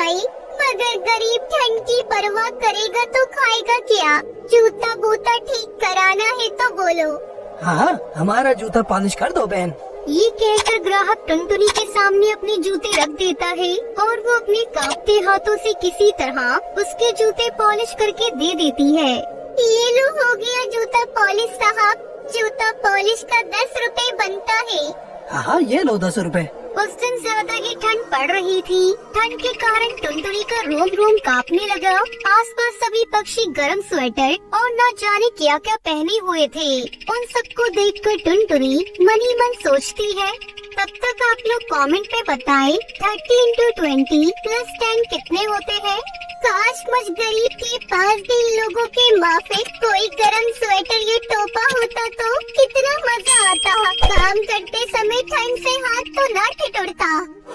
भाई, मगर गरीब ठंड की परवाह करेगा तो खाएगा क्या? जूता बूता ठीक कराना है तो बोलो। हाँ, हमारा जूता पॉलिश कर दो बहन। ये कहकर ग्राहक टुनटुनी के सामने अपने जूते रख देता है और वो अपने कांपते हाथों से किसी तरह उसके जूते पॉलिश करके दे देती है। ये लो, हो गया जूता पॉलिश साहब। जूता पॉलिश का 10 रुपए बनता है। हाँ, ये लो 10 रुपए। उस दिन ज्यादा ही ठंड पड़ रही थी। ठंड के कारण टुनटुनी का रोम रोम कांपने लगा। आसपास सभी पक्षी गर्म स्वेटर और न जाने क्या क्या पहने हुए थे। उन सबको देखकर टुनटुनी मनी मन सोचती है। तब तक आप लोग कमेंट में बताएं 30 into 20 + 10 कितने होते हैं? काश मुझ गरीब के पास भी इन लोगों के माफिक कोई गरम स्वेटर या टोपा होता तो कितना मजा आता। काम करते समय ठंड से हाथ तो ना ठिठुरता।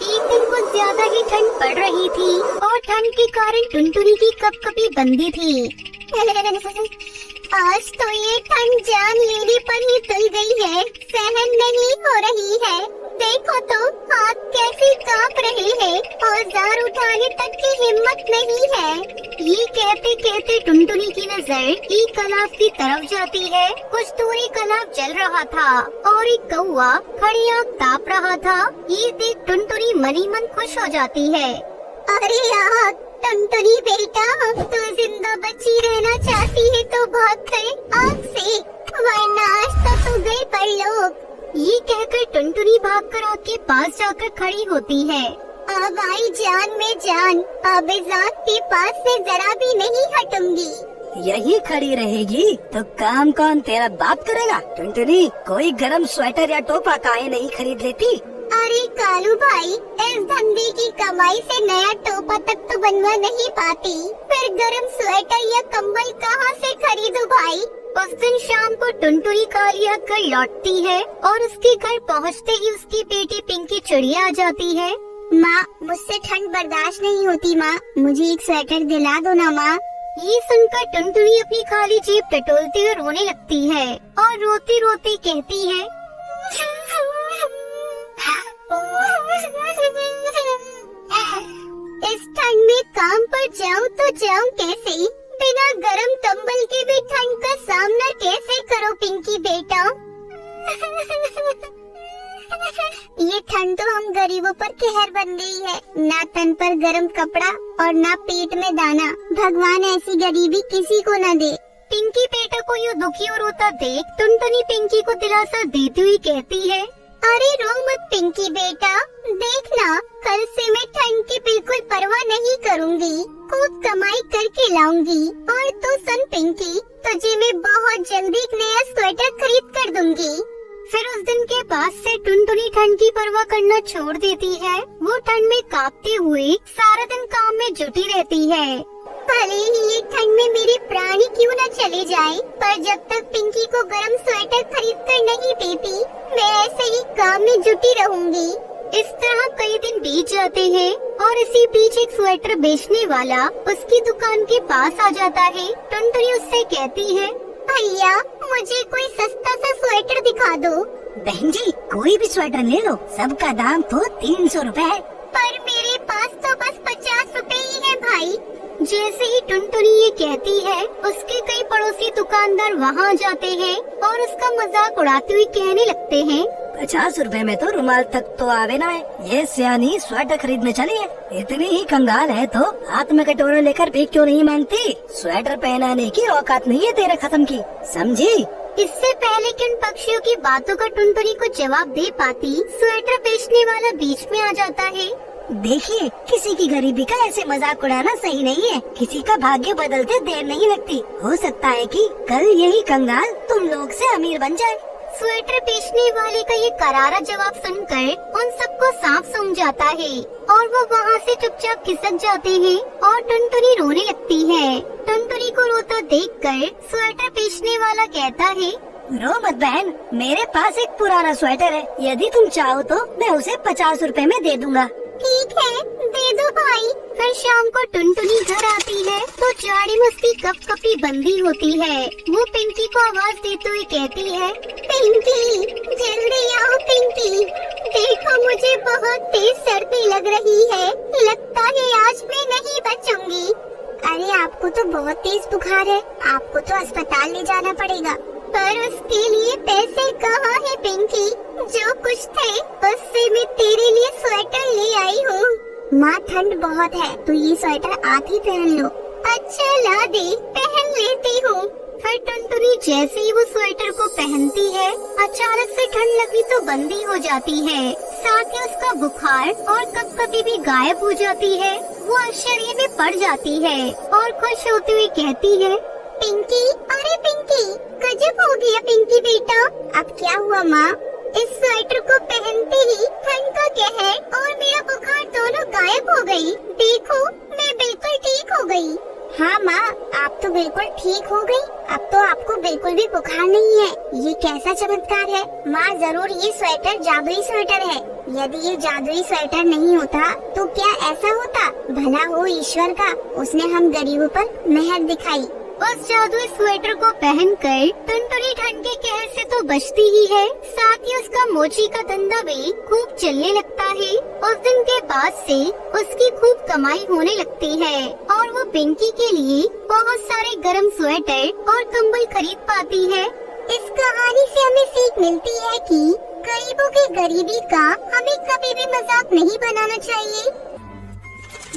एक दिन कुछ ज्यादा ही ठंड पड़ रही थी और ठंड के कारण टुनटुनी की कपकपी बंदी थी। आज तो ये ठंड जान लेने पर ही तुल गई है, सहन नहीं हो रही है। देखो तो हाथ कैसे कांप रहे हैं, औजार उठाने तक की हिम्मत नहीं है। ये कहते कहते टुनटुनी की नजर एक तालाब की तरफ जाती है। कुछ दूर एक तालाब जल रहा था और एक कौवा खड़ी आग ताप रहा था। ये देख टुनटुनी मनी मन खुश हो जाती है। अरे यार टुनटुनी बेटा, तू जिंदा बची रहना चाहती है तो भाग कर आग से, वरना आज तो तू गई परलोक। ये कहकर टुनटुनी भागकर आग के पास जाकर खड़ी होती है। अब आई जान में जान, अब इस आग के पास से जरा भी नहीं हटूंगी। यही खड़ी रहेगी तो काम कौन तेरा बाप करेगा? टुनटुनी, कोई गरम स्वेटर या टोपा काहे नहीं खरीद लेती? अरे कालू भाई, इस धंधे की कमाई से नया टोपा तक तो बनवा नहीं पाती, फिर गरम स्वेटर या कंबल कहाँ से खरीदूं भाई? उस दिन शाम को टुनटुनी कालिया घर लौटती है और उसके घर पहुँचते ही उसकी बेटी पिंकी चिड़िया आ जाती है। माँ, मुझसे ठंड बर्दाश्त नहीं होती माँ, मुझे एक स्वेटर दिला दो ना माँ। ये सुनकर टुनटुनी अपनी खाली जेब टटोलते हुए रोने लगती है और रोती रोती कहती है, इस ठंड में काम पर जाऊँ तो जाऊँ कैसे? बिना गरम कंबल के भी ठंड का सामना कैसे करो पिंकी बेटा? ये ठंड तो हम गरीबों पर कहर बन गई है। ना तन पर गरम कपड़ा और ना पेट में दाना। भगवान ऐसी गरीबी किसी को न दे। पिंकी बेटा को यूँ दुखी और रोता देख टुनटुनी पिंकी को दिलासा देती हुई कहती है, अरे रो मत पिंकी बेटा, देखना कल से मैं ठंड की बिल्कुल परवाह नहीं करूँगी, खूब कमाई करके लाऊंगी। और तो सुन पिंकी, तुझे मैं बहुत जल्दी एक नया स्वेटर खरीद कर दूंगी। फिर उस दिन के बाद से टुनटुनी ठंड की परवाह करना छोड़ देती है। वो ठंड में कांपते हुए सारा दिन काम में जुटी रहती है। भले ही ये ठंड में मेरे प्राण ही क्यों न चले जाए, पर जब तक पिंकी को गरम स्वेटर खरीद कर नहीं देती, मैं ऐसे ही काम में जुटी रहूंगी। इस तरह कई दिन बीत जाते हैं और इसी बीच एक स्वेटर बेचने वाला उसकी दुकान के पास आ जाता है। टुनटुनी उससे कहती है, भैया मुझे कोई सस्ता सा स्वेटर दिखा दो। बहन जी, कोई भी स्वेटर ले लो, सबका दाम तो 300 रुपए है। पर मेरे पास तो बस 50 रुपए ही है भाई। जैसे ही टुनटुनी ये कहती है, उसके कई पड़ोसी दुकानदार वहाँ जाते हैं और उसका मजाक उड़ाते हुए कहने लगते हैं, 50 रुपए में तो रुमाल तक तो आवे ना है। ये सियानी स्वेटर खरीदने चली है, इतनी ही कंगाल है तो हाथ में कटोरा लेकर भी क्यों नहीं मांगती? स्वेटर पहनाने की औकात नहीं है तेरे खत्म की, समझी? इससे पहले कि उन पक्षियों की बातों का टुनटुनी को जवाब दे पाती, स्वेटर बेचने वाला बीच में आ जाता है। देखिए, किसी की गरीबी का ऐसे मजाक उड़ाना सही नहीं है। किसी का भाग्य बदलते देर नहीं लगती। हो सकता है कि कल यही कंगाल तुम लोग से अमीर बन जाए। स्वेटर बेचने वाले का ये करारा जवाब सुनकर उन सबको सांप सूंघ जाता है और वो वहाँ से चुपचाप खिसक जाते हैं और टुनटुनी रोने लगती है। टुनटुनी को रोता देखकर स्वेटर बेचने वाला कहता है, रो मत बहन, मेरे पास एक पुराना स्वेटर है, यदि तुम चाहो तो मैं उसे 50 रुपए में दे दूंगा। ठीक है, दे दे दो भाई। फिर शाम को टुनटुनी घर आती है तो जाड़ी में उसकी कपकपी बंदी होती है। वो पिंकी को आवाज देते हुए कहती है, पिंकी जल्दी आओ पिंकी, देखो मुझे बहुत तेज सर्दी लग रही है, लगता है आज मैं नहीं बचूंगी। अरे आपको तो बहुत तेज बुखार है, आपको तो अस्पताल ले जाना पड़ेगा। पर उसके लिए पैसे कहाँ है पिंकी? जो कुछ थे उससे मैं तेरे लिए स्वेटर ले आई हूँ। माँ ठंड बहुत है तो ये स्वेटर आप ही पहन लो। अच्छा ला दे, पहन लेती हूँ। फिर टुनटुनी जैसे ही वो स्वेटर को पहनती है, अचानक से ठंड लगी तो बंदी हो जाती है। साथ ही उसका बुखार और कपकपी भी गायब हो जाती है। वो आश्चर्य में पड़ जाती है और खुश होते हुए कहती है, पिंकी, अरे पिंकी, गजब हो गया पिंकी बेटा। अब क्या हुआ माँ? इस स्वेटर को पहनते ही ठंड का कहर और मेरा बुखार दोनों गायब हो गई। देखो मैं बिल्कुल ठीक हो गई। हाँ माँ, आप तो बिल्कुल ठीक हो गई। अब तो आपको बिल्कुल भी बुखार नहीं है। ये कैसा चमत्कार है माँ? जरूर ये स्वेटर जादुई स्वेटर है। यदि ये जादुई स्वेटर नहीं होता तो क्या ऐसा होता? भला हो ईश्वर का, उसने हम गरीबों पर मेहर दिखाई। उस जादुई स्वेटर को पहनकर टुनटुनी ठंड के कहर से तो बचती ही है, साथ ही उसका मोची का धंधा भी खूब चलने लगता है। उस दिन के बाद से उसकी खूब कमाई होने लगती है और वो पिंकी के लिए बहुत सारे गर्म स्वेटर और कंबल खरीद पाती है। इस कहानी से हमें सीख मिलती है कि गरीबों की गरीबी का हमें कभी भी मजाक नहीं बनाना चाहिए।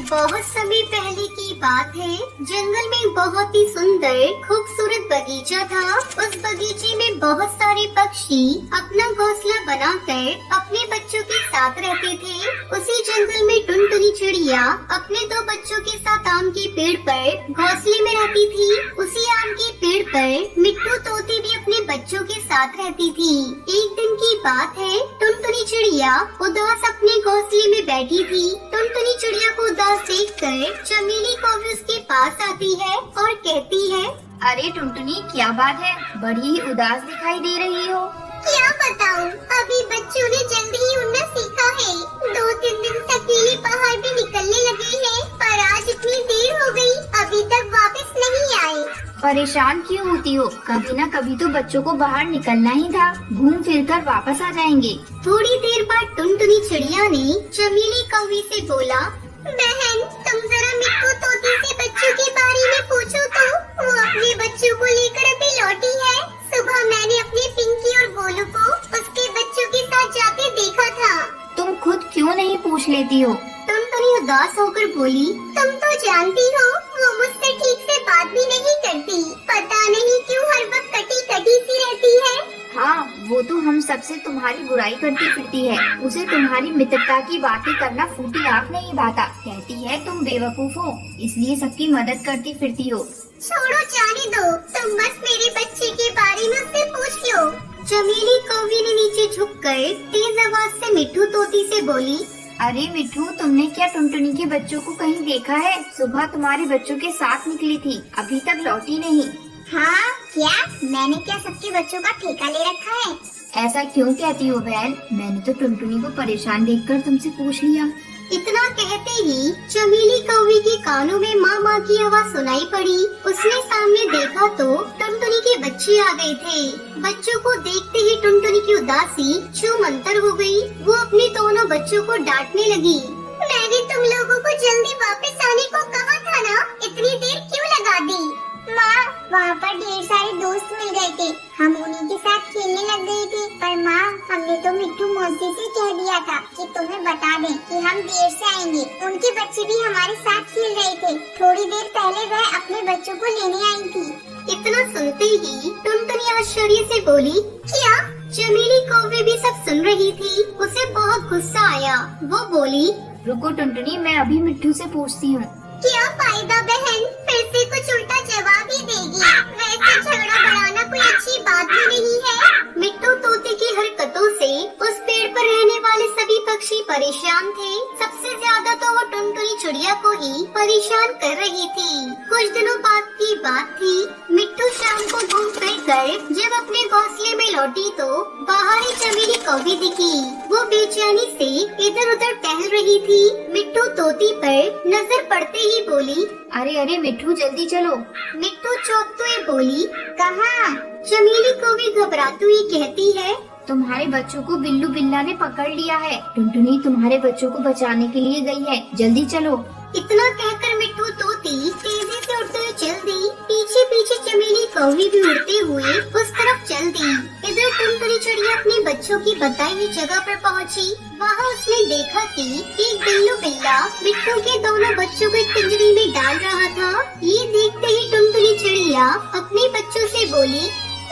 बहुत समय पहले की बात है, जंगल में बहुत ही सुंदर खूबसूरत बगीचा था। उस बगीचे में बहुत सारे पक्षी अपना घोंसला बनाकर अपने बच्चों के साथ रहते थे। उसी जंगल में टुनटुनी चिड़िया अपने 2 बच्चों के साथ आम के पेड़ पर घोंसले में रहती थी। उसी आम के पेड़ पर मिट्टू तोती भी अपने बच्चों के साथ रहती थी। एक दिन की बात है, टुनटुनी चिड़िया उदास अपने घोंसले में बैठी थी। टुनटुनी चिड़िया को उदास देखकर चमेली कौवी उसके पास आती है और कहती है, अरे टुनटुनी, क्या बात है? बड़ी ही उदास दिखाई दे रही हो। क्या बताऊं, अभी बच्चों ने जल्दी ही उड़ना सीखा है। 2-3 दिन से अकेले बाहर भी निकलने लगे हैं, पर आज इतनी देर हो गई, अभी तक वापस नहीं आए। परेशान क्यों होती हो? कभी न कभी तो बच्चों को बाहर निकलना ही था, घूम फिर कर वापस आ जाएंगे। थोड़ी देर बाद टुनटुनी चिड़िया ने चमेली कौवी से बोला, बहन तुम जरा मिट्टू तोती से बच्चों के बारे में पूछो तो, वो अपने बच्चों को लेकर अभी लौटी है। सुबह मैंने अपने पिंकी और गोलू को उसके बच्चों के साथ जाते देखा था। तुम खुद क्यों नहीं पूछ लेती हो? टुनटुनी उदास होकर बोली, तुम तो जानती हो वो मुझसे ठीक से बात भी नहीं करती, पता नहीं क्यों हर वक्त कटी कटी सी रहती है। हाँ, वो तो हम सबसे तुम्हारी बुराई करती फिरती है। उसे तुम्हारी मित्रता की बातें करना फूटी आँख नहीं भाता। कहती है तुम बेवकूफ हो, इसलिए सबकी मदद करती फिरती हो। छोड़ो जाने दो, तुम बस मेरे बच्चे के बारे में उससे पूछ लो। चमेली कौवी ने नीचे झुककर तेज आवाज से मिट्टू तोती से बोली, अरे मिठू, तुमने क्या टुनटुनी के बच्चों को कहीं देखा है? सुबह तुम्हारे बच्चों के साथ निकली थी, अभी तक लौटी नहीं। हाँ क्या? मैंने क्या सबके बच्चों का ठेका ले रखा है? ऐसा क्यों कहती हो बहन? मैंने तो टुनटुनी को परेशान देखकर तुमसे पूछ लिया। इतना कहते ही चमेली कौवी के कानों में माँ माँ की आवाज सुनाई पड़ी। उसने सामने देखा तो टुनटुनी के बच्चे आ गए थे। बच्चों को देखते ही टुनटुनी की उदासी छूमंतर हो गई। वो अपने दोनों बच्चों को डांटने लगी, मैंने तुम लोगों को जल्दी वापस आने को कहा था ना, इतनी देर क्यों लगा दी? माँ, वहाँ पर ढेर सारे दोस्त मिल गए थे, हम उन्हीं के साथ खेलने लग गए थे। पर माँ, हमने तो मिट्टू मौसी से कह दिया था कि तुम्हें बता दें कि हम देर से आएंगे। उनके बच्चे भी हमारे साथ खेल रहे थे। थोड़ी देर पहले वह अपने बच्चों को लेने आई थी। इतना सुनते ही टुनटुनी आश्चर्य से बोली, क्या? चमेली कौवी भी सब सुन रही थी। उसे बहुत गुस्सा आया। वो बोली, रुको टुनटुनी, मैं अभी मिट्टू से पूछती हूँ। क्या फायदा बहन, फिर से कुछ उल्टा जवाब ही देगी। वैसे झगड़ा बढ़ाना कोई अच्छी बात भी नहीं है। मिट्टू तोते की हरकतों से उस पेड़ पर रहने वाले सभी पक्षी परेशान थे। सबसे ज्यादा तो वो टुनटुनी चिड़िया को ही परेशान कर रही थी। कुछ दिनों बाद की बात थी। मिट्टू शाम को घूम फिर कर जब अपने घोंसले में लौटी तो बाहर ही चमेली कौवी दिखी। वो बेचैनी से इधर उधर टहल रही थी। मिट्टू तोती पर नजर पड़ते ही बोली, अरे अरे मिट्टू जल्दी चलो। मिट्टू चौंकते हुए बोली, कहाँ? चमेली कौवी घबराती हुई कहती है, तुम्हारे बच्चों को बिल्लू बिल्ला ने पकड़ लिया है। टुनटुनी तुम्हारे बच्चों को बचाने के लिए गई है, जल्दी चलो। इतना कहकर मिट्टू तोती तेजी से उड़ते हुए चल दी। पीछे पीछे चमेली कौवी भी उड़ते हुए उस तरफ चल दी। इधर टुनटुनी चिड़िया अपने बच्चों की बताई हुई जगह पर पहुंची। वहां उसने देखा कि एक बिल्लू बिल्ला मिट्टू के दोनों बच्चों को एक पिंजरे में डाल रहा था। ये देखते ही टुनटुनी चिड़िया अपने बच्चों से बोली,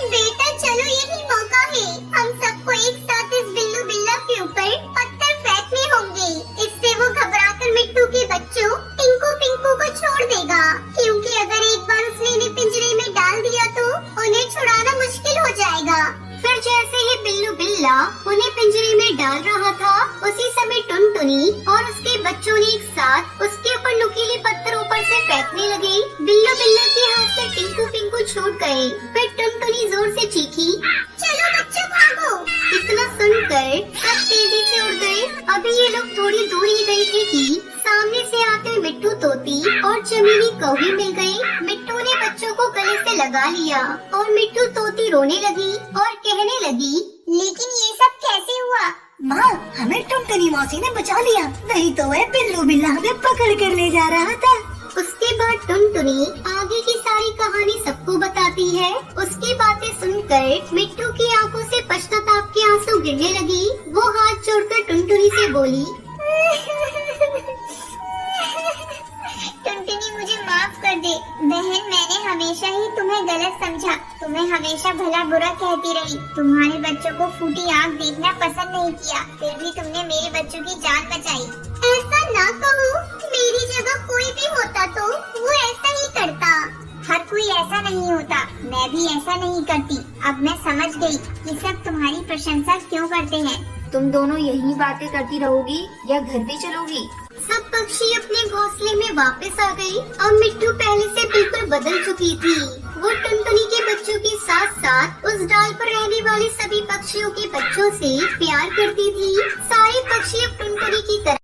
बेटा चलो यही मौका है, हम सबको एक साथ इस बिल्लू बिल्ला के ऊपर पत्थर फेंकने होंगे। इससे वो घबराकर मिट्टू के बच्चों टिंकू पिंकू को छोड़ देगा, क्योंकि अगर एक बार उसने इन्हें पिंजरे में डाल दिया तो उन्हें छुड़ाना मुश्किल हो जाएगा। फिर जैसे ही बिल्लू बिल्ला उन्हें पिंजरे में डाल रहा था, उसी समय टुनटुनी और उसके बच्चों ने एक साथ उसके ऊपर नुकीले पत्थर ऊपर से फेंकने लगे। बिल्लू बिल्ला के हाथ से टिंकू पिंकू छूट गए। फिर टुनटुनी जोर से चीखी, चलो बच्चों भागो। इतना सुनकर सब तेजी से उड़ गए। अभी ये लोग थोड़ी दूर ही गए थे कि सामने से आते हुए मिट्टू तोती और चमेली कौवी मिल गई। मिट्टू ने बच्चों को गले से लगा लिया और मिट्टू तोती रोने लगी और कहने लगी, लेकिन ये सब कैसे हुआ? माँ, हमें टुनटुनी मौसी ने बचा लिया, नहीं तो वह बिल्लू बिल्ला हमें पकड़ कर ले जा रहा था। उसके बाद टुनटुनी आगे की सारी कहानी सबको बताती है। उसकी बातें सुनकर मिट्टू की आंखों से पश्चाताप के आंसू गिरने लगी। वो हाथ जोड़कर टुनटुनी से बोली, टुनटुनी मुझे माफ कर दे बहन, मैंने हमेशा ही तुम्हें गलत समझा, तुम्हें हमेशा भला बुरा कहती रही, तुम्हारे बच्चों को फूटी आँख देखना पसंद नहीं किया, फिर भी तुमने मेरे बच्चों की जान बचाई। ऐसा ना कहो, मेरी जगह कोई भी होता तो वो ऐसा ही करता। हर कोई ऐसा नहीं होता, मैं भी ऐसा नहीं करती। अब मैं समझ गई कि सब तुम्हारी प्रशंसा क्यों करते हैं। तुम दोनों यही बातें करती रहोगी या घर पे चलोगी? सब पक्षी अपने घोंसले में वापस आ गए। अब मिट्टू पहले से बिल्कुल बदल चुकी थी। वो टुनटुनी के बच्चों के साथ साथ उस डाल पर रहने वाले सभी पक्षियों के बच्चों से प्यार करती थी। सारे पक्षी अब टुनटुनी की तरह